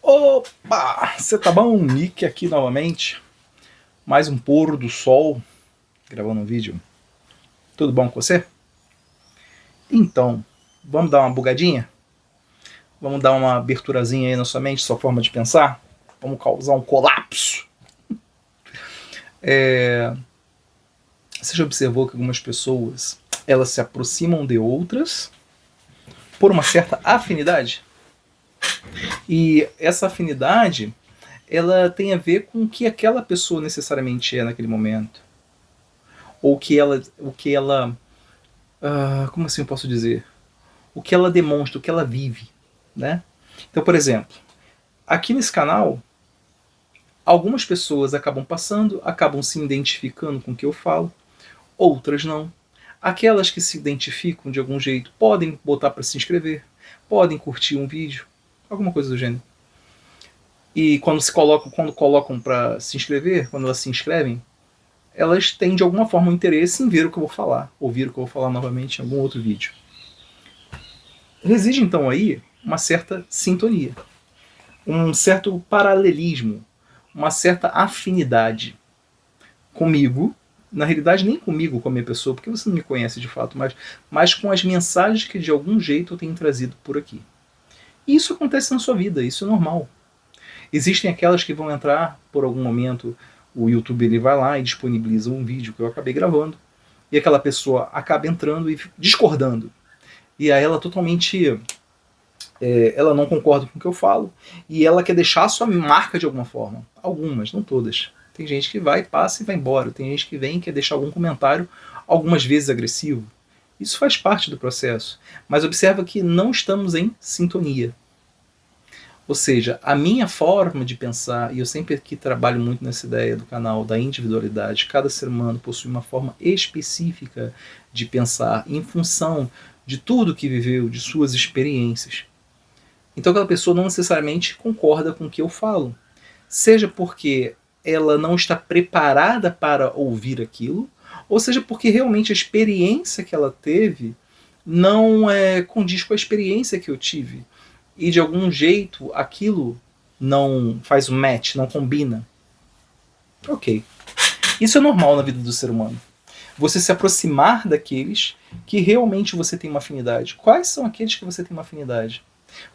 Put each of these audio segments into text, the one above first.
Opa! Você tá bom? Nick aqui novamente. Mais um pôr do sol, gravando um vídeo. Tudo bom com você? Então, vamos dar uma bugadinha? Vamos dar uma aberturazinha aí na sua mente, sua forma de pensar? Vamos causar um colapso? Você já observou que algumas pessoas elas se aproximam de outras por uma certa afinidade? E essa afinidade ela tem a ver com o que aquela pessoa necessariamente é naquele momento. Ou como assim eu posso dizer? O que ela demonstra, o que ela vive, né? Então, por exemplo, aqui nesse canal, algumas pessoas acabam passando, acabam se identificando com o que eu falo, outras não. Aquelas que se identificam de algum jeito podem botar para se inscrever, podem curtir um vídeo, alguma coisa do gênero. E quando colocam para se inscrever, quando elas se inscrevem, elas têm de alguma forma um interesse em ver o que eu vou falar, ouvir o que eu vou falar novamente em algum outro vídeo. Reside então aí uma certa sintonia, um certo paralelismo, uma certa afinidade comigo, na realidade nem comigo, com a minha pessoa, porque você não me conhece de fato, mas com as mensagens que de algum jeito eu tenho trazido por aqui. E isso acontece na sua vida, isso é normal. Existem aquelas que vão entrar por algum momento, o YouTube ele vai lá e disponibiliza um vídeo que eu acabei gravando, e aquela pessoa acaba entrando e discordando. E aí ela totalmente ela não concorda com o que eu falo e ela quer deixar a sua marca de alguma forma. Algumas, não todas. Tem gente que vai, passa e vai embora. Tem gente que vem e quer deixar algum comentário, algumas vezes agressivo. Isso faz parte do processo. Mas observa que não estamos em sintonia. Ou seja, a minha forma de pensar, e eu sempre aqui trabalho muito nessa ideia do canal da individualidade, cada ser humano possui uma forma específica de pensar em função de tudo que viveu, de suas experiências. Então aquela pessoa não necessariamente concorda com o que eu falo. Seja porque ela não está preparada para ouvir aquilo, ou seja porque realmente a experiência que ela teve não condiz com a experiência que eu tive. E de algum jeito aquilo não faz um match, não combina. Ok. Isso é normal na vida do ser humano. Você se aproximar daqueles que realmente você tem uma afinidade. Quais são aqueles que você tem uma afinidade?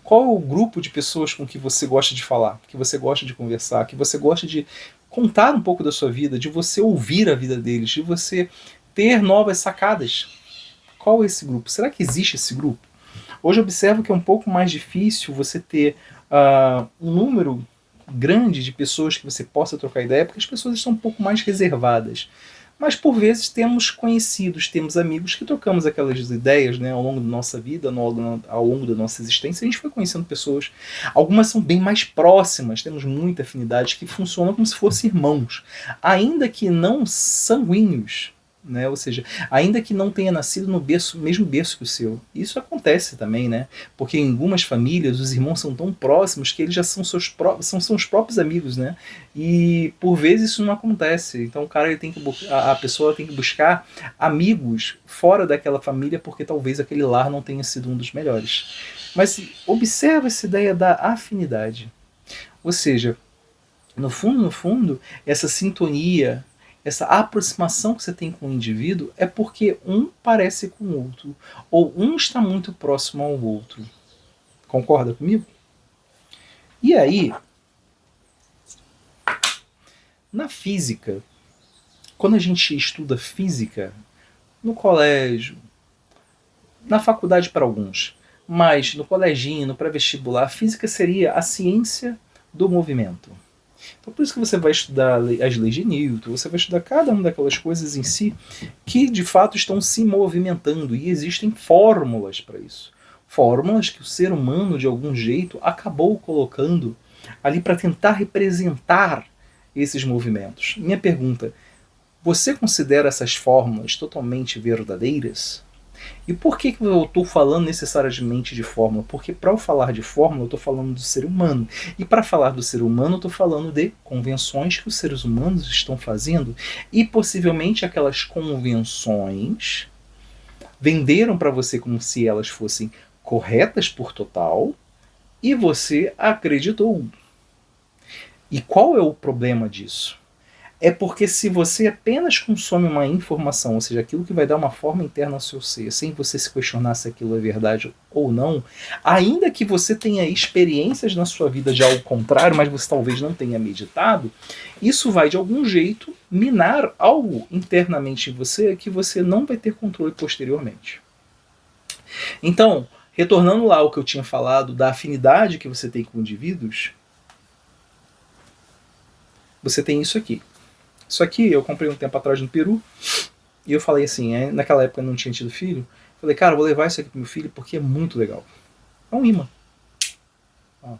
Qual é o grupo de pessoas com que você gosta de falar, que você gosta de conversar, que você gosta de contar um pouco da sua vida, de você ouvir a vida deles, de você ter novas sacadas? Qual é esse grupo? Será que existe esse grupo? Hoje eu observo que é um pouco mais difícil você ter um número grande de pessoas que você possa trocar ideia, porque as pessoas estão um pouco mais reservadas. Mas por vezes temos conhecidos, temos amigos que trocamos aquelas ideias, né, ao longo da nossa vida, ao longo da nossa existência. A gente foi conhecendo pessoas. Algumas são bem mais próximas, temos muita afinidade, que funcionam como se fossem irmãos, ainda que não sanguíneos. Né? Ou seja, ainda que não tenha nascido no mesmo berço que o seu. Isso acontece também, né? Porque em algumas famílias os irmãos são tão próximos que eles já são são os próprios amigos, né? E por vezes isso não acontece. Então o cara a pessoa tem que buscar amigos fora daquela família porque talvez aquele lar não tenha sido um dos melhores. Mas observa essa ideia da afinidade. Ou seja, no fundo, essa sintonia, essa aproximação que você tem com o indivíduo é porque um parece com o outro, ou um está muito próximo ao outro. Concorda comigo? E aí, na física, quando a gente estuda física, no colégio, na faculdade para alguns, mas no coleginho, no pré-vestibular, a física seria a ciência do movimento. Então por isso que você vai estudar as leis de Newton, você vai estudar cada uma daquelas coisas em si que de fato estão se movimentando e existem fórmulas para isso. Fórmulas que o ser humano de algum jeito acabou colocando ali para tentar representar esses movimentos. Minha pergunta, você considera essas fórmulas totalmente verdadeiras? E por que eu estou falando necessariamente de fórmula? Porque para eu falar de fórmula, eu estou falando do ser humano. E para falar do ser humano, eu estou falando de convenções que os seres humanos estão fazendo. E possivelmente aquelas convenções venderam para você como se elas fossem corretas por total e você acreditou. E qual é o problema disso? É porque se você apenas consome uma informação, ou seja, aquilo que vai dar uma forma interna ao seu ser, sem você se questionar se aquilo é verdade ou não, ainda que você tenha experiências na sua vida de algo contrário, mas você talvez não tenha meditado, isso vai de algum jeito minar algo internamente em você que você não vai ter controle posteriormente. Então, retornando lá ao que eu tinha falado da afinidade que você tem com indivíduos, você tem isso aqui. Isso aqui eu comprei um tempo atrás no Peru, e eu falei assim, naquela época eu não tinha tido filho, falei, cara, eu vou levar isso aqui pro meu filho porque é muito legal. É um imã. Ó.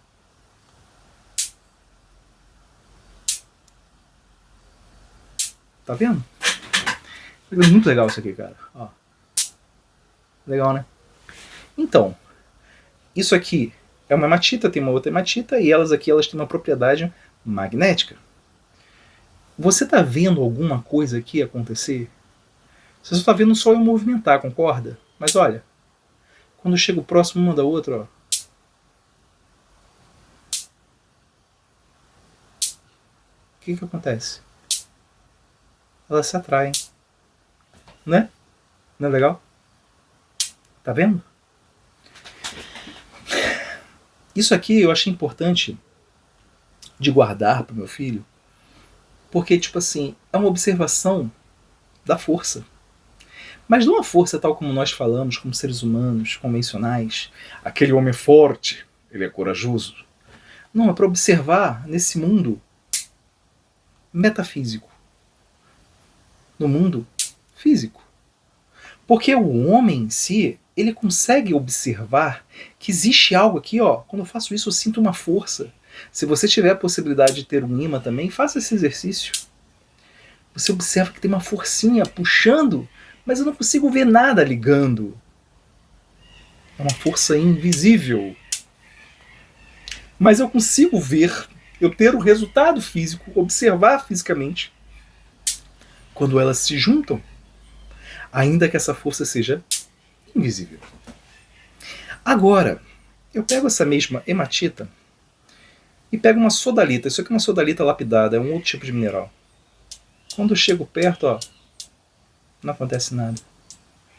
Tá vendo? É muito legal isso aqui, cara. Ó. Legal, né? Então, isso aqui é uma hematita, tem uma outra hematita, e elas aqui elas têm uma propriedade magnética. Você está vendo alguma coisa aqui acontecer? Você só está vendo só eu movimentar, concorda? Mas olha, quando chega o próximo uma da outra, ó. O que acontece? Elas se atraem. Né? Não é legal? Tá vendo? Isso aqui eu achei importante de guardar para o meu filho, porque, tipo assim, é uma observação da força. Mas não a força tal como nós falamos, como seres humanos convencionais. Aquele homem forte, ele é corajoso. Não, é para observar nesse mundo metafísico. No mundo físico. Porque o homem em si, ele consegue observar que existe algo aqui, ó. Quando eu faço isso, eu sinto uma força. Se você tiver a possibilidade de ter um imã também, faça esse exercício. Você observa que tem uma forcinha puxando, mas eu não consigo ver nada ligando. É uma força invisível. Mas eu consigo ver, eu ter o resultado físico, observar fisicamente, quando elas se juntam, ainda que essa força seja invisível. Agora, eu pego essa mesma hematita e pego uma sodalita. Isso aqui é uma sodalita lapidada, é um outro tipo de mineral. Quando eu chego perto, ó, não acontece nada.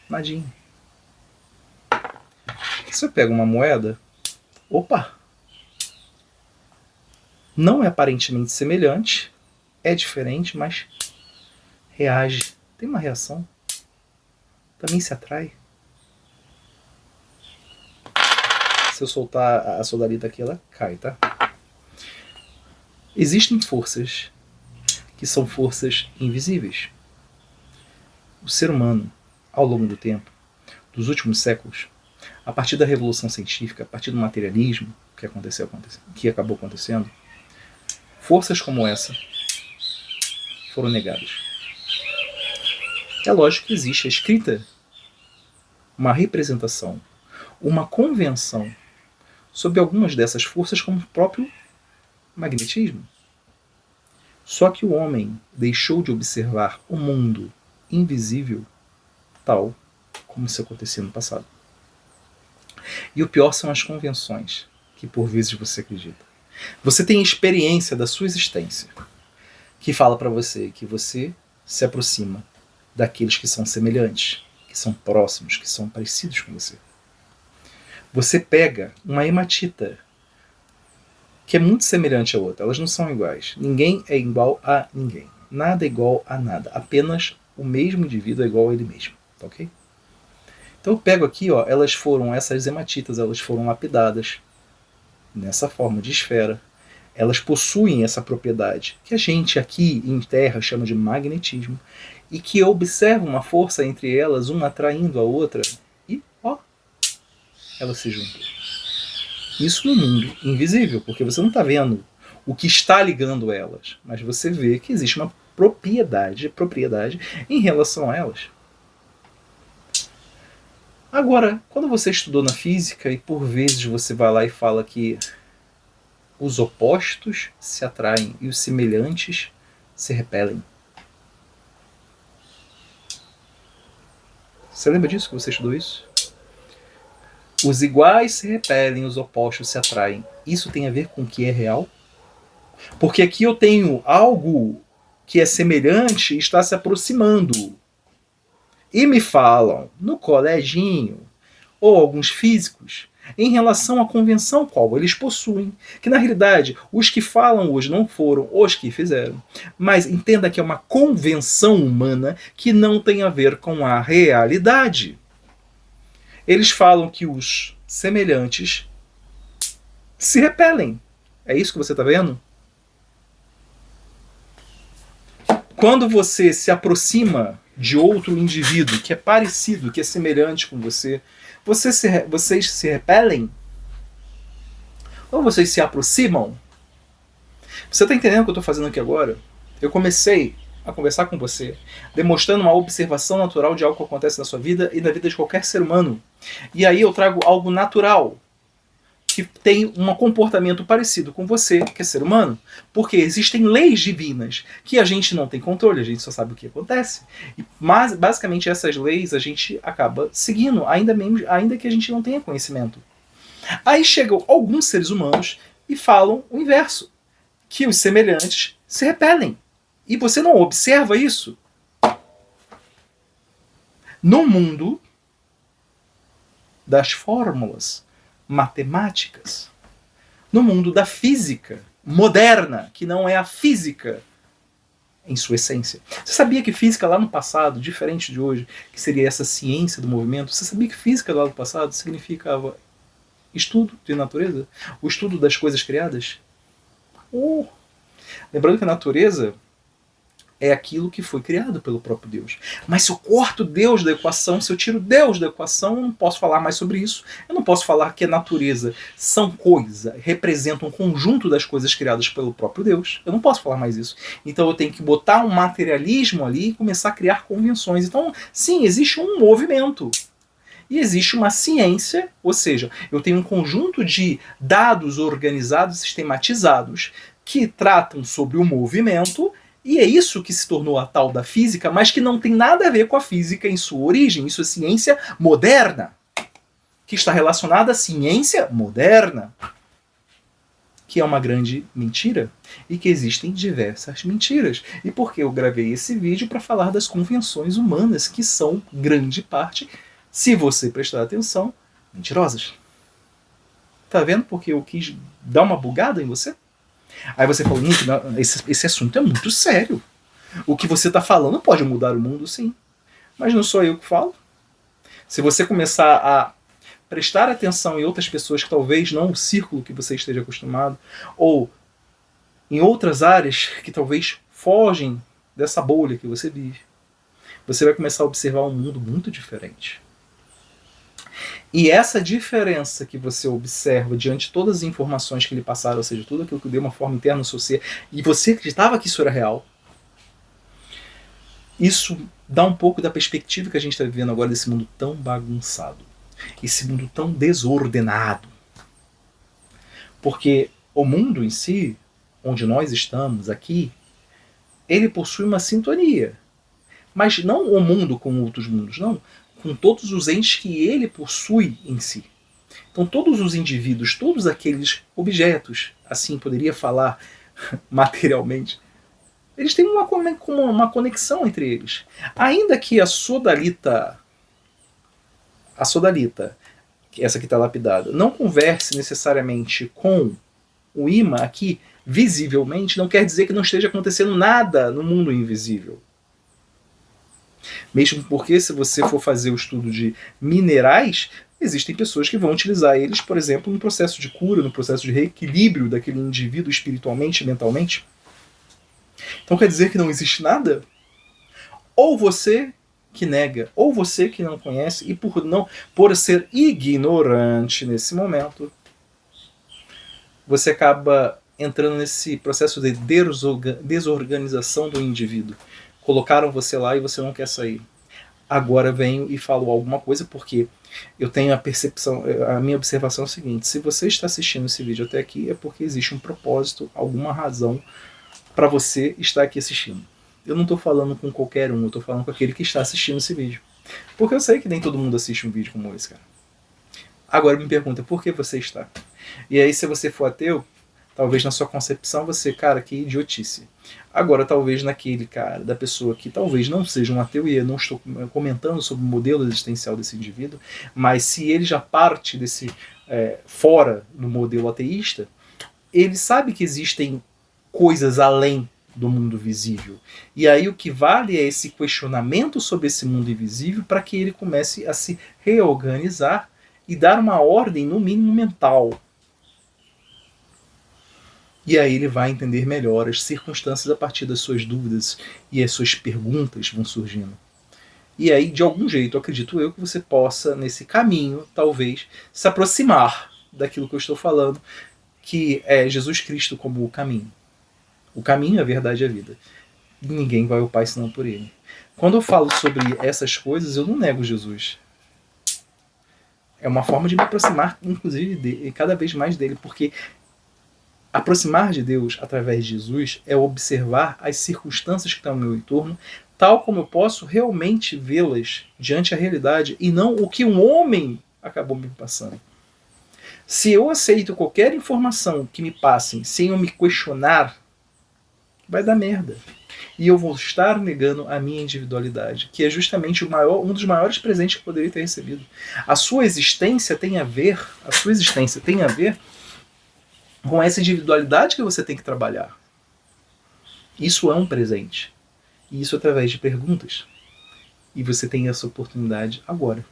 Nadinha. Se eu pego uma moeda, opa! Não é aparentemente semelhante, é diferente, mas reage. Tem uma reação. Também se atrai. Se eu soltar a sodalita aqui, ela cai, tá? Existem forças que são forças invisíveis. O ser humano, ao longo do tempo, dos últimos séculos, a partir da revolução científica, a partir do materialismo que acabou acontecendo, forças como essa foram negadas. É lógico que existe a escrita, uma representação, uma convenção sobre algumas dessas forças, como o próprio magnetismo. Só que o homem deixou de observar o mundo invisível tal como isso acontecia no passado. E o pior são as convenções que por vezes você acredita. Você tem experiência da sua existência que fala para você que você se aproxima daqueles que são semelhantes, que são próximos, que são parecidos com você. Você pega uma hematita que é muito semelhante à outra. Elas não são iguais. Ninguém é igual a ninguém. Nada é igual a nada. Apenas o mesmo indivíduo é igual a ele mesmo. Tá ok? Então eu pego aqui, ó, essas hematitas, elas foram lapidadas nessa forma de esfera. Elas possuem essa propriedade que a gente aqui em Terra chama de magnetismo e que observa uma força entre elas, uma atraindo a outra e, ó, elas se juntam. Isso no mundo invisível, porque você não está vendo o que está ligando elas, mas você vê que existe uma propriedade em relação a elas. Agora, quando você estudou na física e por vezes você vai lá e fala que os opostos se atraem e os semelhantes se repelem. Você lembra disso, que você estudou isso? Os iguais se repelem, os opostos se atraem. Isso tem a ver com o que é real? Porque aqui eu tenho algo que é semelhante e está se aproximando. E me falam, no coleginho, ou alguns físicos, em relação à convenção qual eles possuem, que na realidade os que falam hoje não foram os que fizeram, mas entenda que é uma convenção humana que não tem a ver com a realidade. Eles falam que os semelhantes se repelem. É isso que você está vendo? Quando você se aproxima de outro indivíduo que é parecido, que é semelhante com você, vocês se repelem? Ou vocês se aproximam? Você está entendendo o que eu estou fazendo aqui agora? Eu comecei a conversar com você, demonstrando uma observação natural de algo que acontece na sua vida e na vida de qualquer ser humano. E aí eu trago algo natural, que tem um comportamento parecido com você, que é ser humano, porque existem leis divinas que a gente não tem controle, a gente só sabe o que acontece. Mas basicamente essas leis a gente acaba seguindo, ainda que a gente não tenha conhecimento. Aí chegam alguns seres humanos e falam o inverso, que os semelhantes se repelem. E você não observa isso? No mundo das fórmulas matemáticas, no mundo da física moderna, que não é a física em sua essência. Você sabia que física lá no passado, diferente de hoje, que seria essa ciência do movimento, você sabia que física lá no passado significava estudo de natureza? O estudo das coisas criadas? Lembrando que a natureza é aquilo que foi criado pelo próprio Deus. Mas se eu corto Deus da equação, se eu tiro Deus da equação, eu não posso falar mais sobre isso. Eu não posso falar que a natureza são coisas, representa um conjunto das coisas criadas pelo próprio Deus. Eu não posso falar mais isso. Então eu tenho que botar um materialismo ali e começar a criar convenções. Então, sim, existe um movimento. E existe uma ciência, ou seja, eu tenho um conjunto de dados organizados, sistematizados, que tratam sobre o movimento. E é isso que se tornou a tal da física, mas que não tem nada a ver com a física em sua origem. Isso é ciência moderna, que está relacionada à ciência moderna, que é uma grande mentira e que existem diversas mentiras. E por que eu gravei esse vídeo? Para falar das convenções humanas, que são grande parte, se você prestar atenção, mentirosas. Tá vendo porque eu quis dar uma bugada em você? Aí você fala, esse assunto é muito sério. O que você está falando pode mudar o mundo, sim. Mas não sou eu que falo. Se você começar a prestar atenção em outras pessoas que talvez não o círculo que você esteja acostumado, ou em outras áreas que talvez fogem dessa bolha que você vive, você vai começar a observar um mundo muito diferente. E essa diferença que você observa diante de todas as informações que lhe passaram, ou seja, tudo aquilo que deu uma forma interna no seu ser, e você acreditava que isso era real, isso dá um pouco da perspectiva que a gente está vivendo agora desse mundo tão bagunçado, esse mundo tão desordenado. Porque o mundo em si, onde nós estamos aqui, ele possui uma sintonia. Mas não o mundo com outros mundos, não. Com todos os entes que ele possui em si. Então todos os indivíduos, todos aqueles objetos, assim poderia falar materialmente, eles têm uma conexão entre eles. Ainda que a sodalita, essa que está lapidada, não converse necessariamente com o imã aqui, visivelmente, não quer dizer que não esteja acontecendo nada no mundo invisível. Mesmo porque, se você for fazer o estudo de minerais, existem pessoas que vão utilizar eles, por exemplo, no processo de cura, no processo de reequilíbrio daquele indivíduo espiritualmente e mentalmente. Então quer dizer que não existe nada? Ou você que nega, ou você que não conhece, e por ser ignorante nesse momento, você acaba entrando nesse processo de desorganização do indivíduo. Colocaram você lá e você não quer sair. Agora venho e falo alguma coisa porque eu tenho a percepção, a minha observação é a seguinte: se você está assistindo esse vídeo até aqui é porque existe um propósito, alguma razão para você estar aqui assistindo. Eu não estou falando com qualquer um, eu estou falando com aquele que está assistindo esse vídeo. Porque eu sei que nem todo mundo assiste um vídeo como esse, cara. Agora me pergunta, por que você está? E aí, se você for ateu, talvez na sua concepção você, cara, que idiotice. Agora, talvez naquele cara, da pessoa que talvez não seja um ateu, e eu não estou comentando sobre o modelo existencial desse indivíduo, mas se ele já parte desse fora do modelo ateísta, ele sabe que existem coisas além do mundo visível. E aí o que vale é esse questionamento sobre esse mundo invisível para que ele comece a se reorganizar e dar uma ordem, no mínimo mental. E aí ele vai entender melhor as circunstâncias a partir das suas dúvidas e as suas perguntas vão surgindo. E aí, de algum jeito, acredito eu que você possa, nesse caminho, talvez, se aproximar daquilo que eu estou falando, que é Jesus Cristo como o caminho. O caminho, a verdade e a vida. Ninguém vai ao Pai senão por Ele. Quando eu falo sobre essas coisas, eu não nego Jesus. É uma forma de me aproximar, inclusive, dele, cada vez mais dele, porque aproximar de Deus através de Jesus é observar as circunstâncias que estão ao meu entorno, tal como eu posso realmente vê-las diante da realidade e não o que um homem acabou me passando. Se eu aceito qualquer informação que me passem sem eu me questionar, vai dar merda. E eu vou estar negando a minha individualidade, que é justamente um dos maiores presentes que eu poderia ter recebido. A sua existência tem a ver com essa individualidade que você tem que trabalhar. Isso é um presente. E isso através de perguntas. E você tem essa oportunidade agora.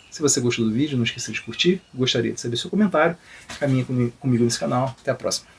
Se você gostou do vídeo, não esqueça de curtir. Gostaria de saber seu comentário. Caminha comigo nesse canal. Até a próxima.